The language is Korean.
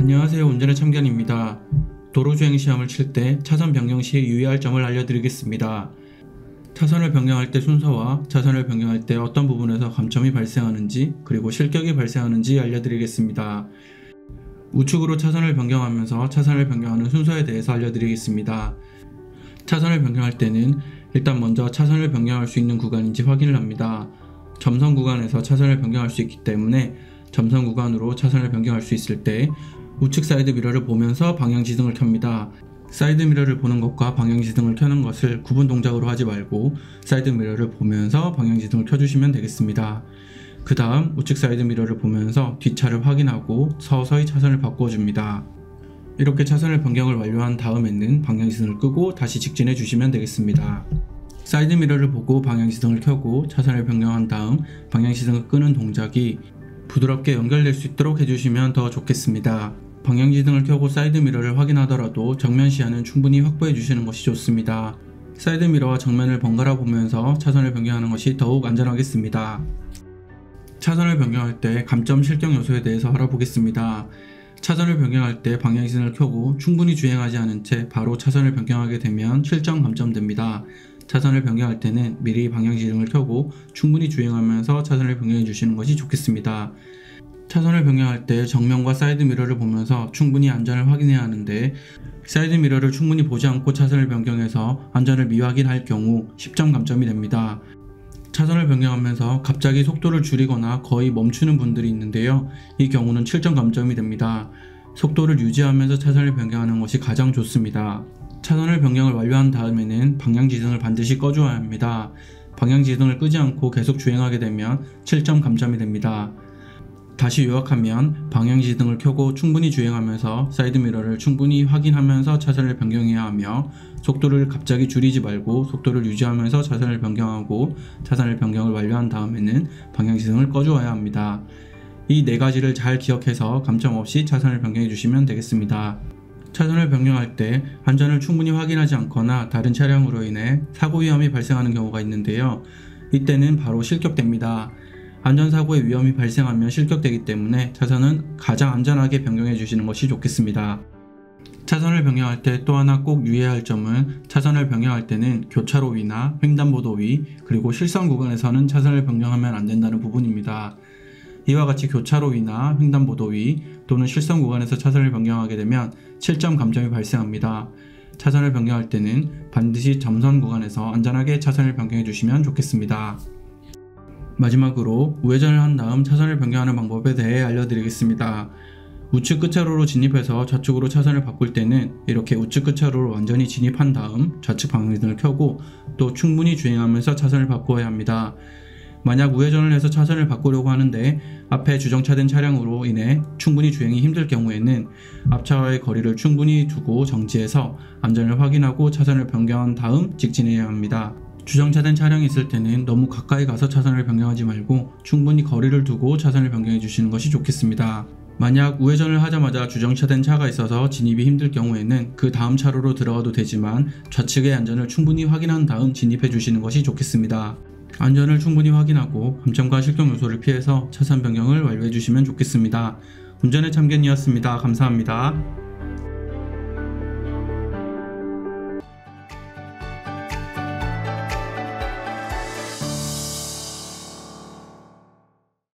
안녕하세요. 운전의 참견입니다. 도로주행 시험을 칠 때 차선 변경 시 유의할 점을 알려드리겠습니다. 차선을 변경할 때 순서와 차선을 변경할 때 어떤 부분에서 감점이 발생하는지 그리고 실격이 발생하는지 알려드리겠습니다. 우측으로 차선을 변경하면서 차선을 변경하는 순서에 대해서 알려드리겠습니다. 차선을 변경할 때는 일단 먼저 차선을 변경할 수 있는 구간인지 확인을 합니다. 점선 구간에서 차선을 변경할 수 있기 때문에 점선 구간으로 차선을 변경할 수 있을 때 우측 사이드 미러를 보면서 방향지등을 켭니다. 사이드 미러를 보는 것과 방향지등을 켜는 것을 구분 동작으로 하지 말고 사이드 미러를 보면서 방향지등을 켜주시면 되겠습니다. 그 다음 우측 사이드 미러를 보면서 뒷차를 확인하고 서서히 차선을 바꿔줍니다. 이렇게 차선을 변경을 완료한 다음에는 방향지등을 끄고 다시 직진해 주시면 되겠습니다. 사이드 미러를 보고 방향지등을 켜고 차선을 변경한 다음 방향지등을 끄는 동작이 부드럽게 연결될 수 있도록 해주시면 더 좋겠습니다. 방향지등을 켜고 사이드 미러를 확인하더라도 정면 시야는 충분히 확보해 주시는 것이 좋습니다. 사이드 미러와 정면을 번갈아 보면서 차선을 변경하는 것이 더욱 안전하겠습니다. 차선을 변경할 때 감점 실격 요소에 대해서 알아보겠습니다. 차선을 변경할 때 방향지등을 켜고 충분히 주행하지 않은 채 바로 차선을 변경하게 되면 실점 감점됩니다. 차선을 변경할 때는 미리 방향지등을 켜고 충분히 주행하면서 차선을 변경해 주시는 것이 좋겠습니다. 차선을 변경할 때 정면과 사이드 미러를 보면서 충분히 안전을 확인해야 하는데 사이드 미러를 충분히 보지 않고 차선을 변경해서 안전을 미확인할 경우 10점 감점이 됩니다. 차선을 변경하면서 갑자기 속도를 줄이거나 거의 멈추는 분들이 있는데요. 이 경우는 7점 감점이 됩니다. 속도를 유지하면서 차선을 변경하는 것이 가장 좋습니다. 차선을 변경을 완료한 다음에는 방향지등을 반드시 꺼주어야 합니다. 방향지등을 끄지 않고 계속 주행하게 되면 7점 감점이 됩니다. 다시 요약하면 방향지등을 켜고 충분히 주행하면서 사이드 미러를 충분히 확인하면서 차선을 변경해야 하며 속도를 갑자기 줄이지 말고 속도를 유지하면서 차선을 변경하고 차선을 변경을 완료한 다음에는 방향지등을 꺼주어야 합니다. 이 네 가지를 잘 기억해서 감점 없이 차선을 변경해 주시면 되겠습니다. 차선을 변경할 때 안전을 충분히 확인하지 않거나 다른 차량으로 인해 사고 위험이 발생하는 경우가 있는데요. 이때는 바로 실격됩니다. 안전사고의 위험이 발생하면 실격되기 때문에 차선은 가장 안전하게 변경해 주시는 것이 좋겠습니다. 차선을 변경할 때 또 하나 꼭 유의해야 할 점은 차선을 변경할 때는 교차로 위나 횡단보도 위 그리고 실선 구간에서는 차선을 변경하면 안 된다는 부분입니다. 이와 같이 교차로 위나 횡단보도 위 또는 실선 구간에서 차선을 변경하게 되면 7점 감점이 발생합니다. 차선을 변경할 때는 반드시 점선 구간에서 안전하게 차선을 변경해 주시면 좋겠습니다. 마지막으로 우회전을 한 다음 차선을 변경하는 방법에 대해 알려드리겠습니다. 우측 끝차로로 진입해서 좌측으로 차선을 바꿀 때는 이렇게 우측 끝차로로 완전히 진입한 다음 좌측 방향지등을 켜고 또 충분히 주행하면서 차선을 바꾸어야 합니다. 만약 우회전을 해서 차선을 바꾸려고 하는데 앞에 주정차된 차량으로 인해 충분히 주행이 힘들 경우에는 앞차와의 거리를 충분히 두고 정지해서 안전을 확인하고 차선을 변경한 다음 직진해야 합니다. 주정차된 차량이 있을 때는 너무 가까이 가서 차선을 변경하지 말고 충분히 거리를 두고 차선을 변경해 주시는 것이 좋겠습니다. 만약 우회전을 하자마자 주정차된 차가 있어서 진입이 힘들 경우에는 그 다음 차로로 들어가도 되지만 좌측의 안전을 충분히 확인한 다음 진입해 주시는 것이 좋겠습니다. 안전을 충분히 확인하고 감점과 실격 요소를 피해서 차선 변경을 완료해 주시면 좋겠습니다. 운전의 참견이었습니다. 감사합니다.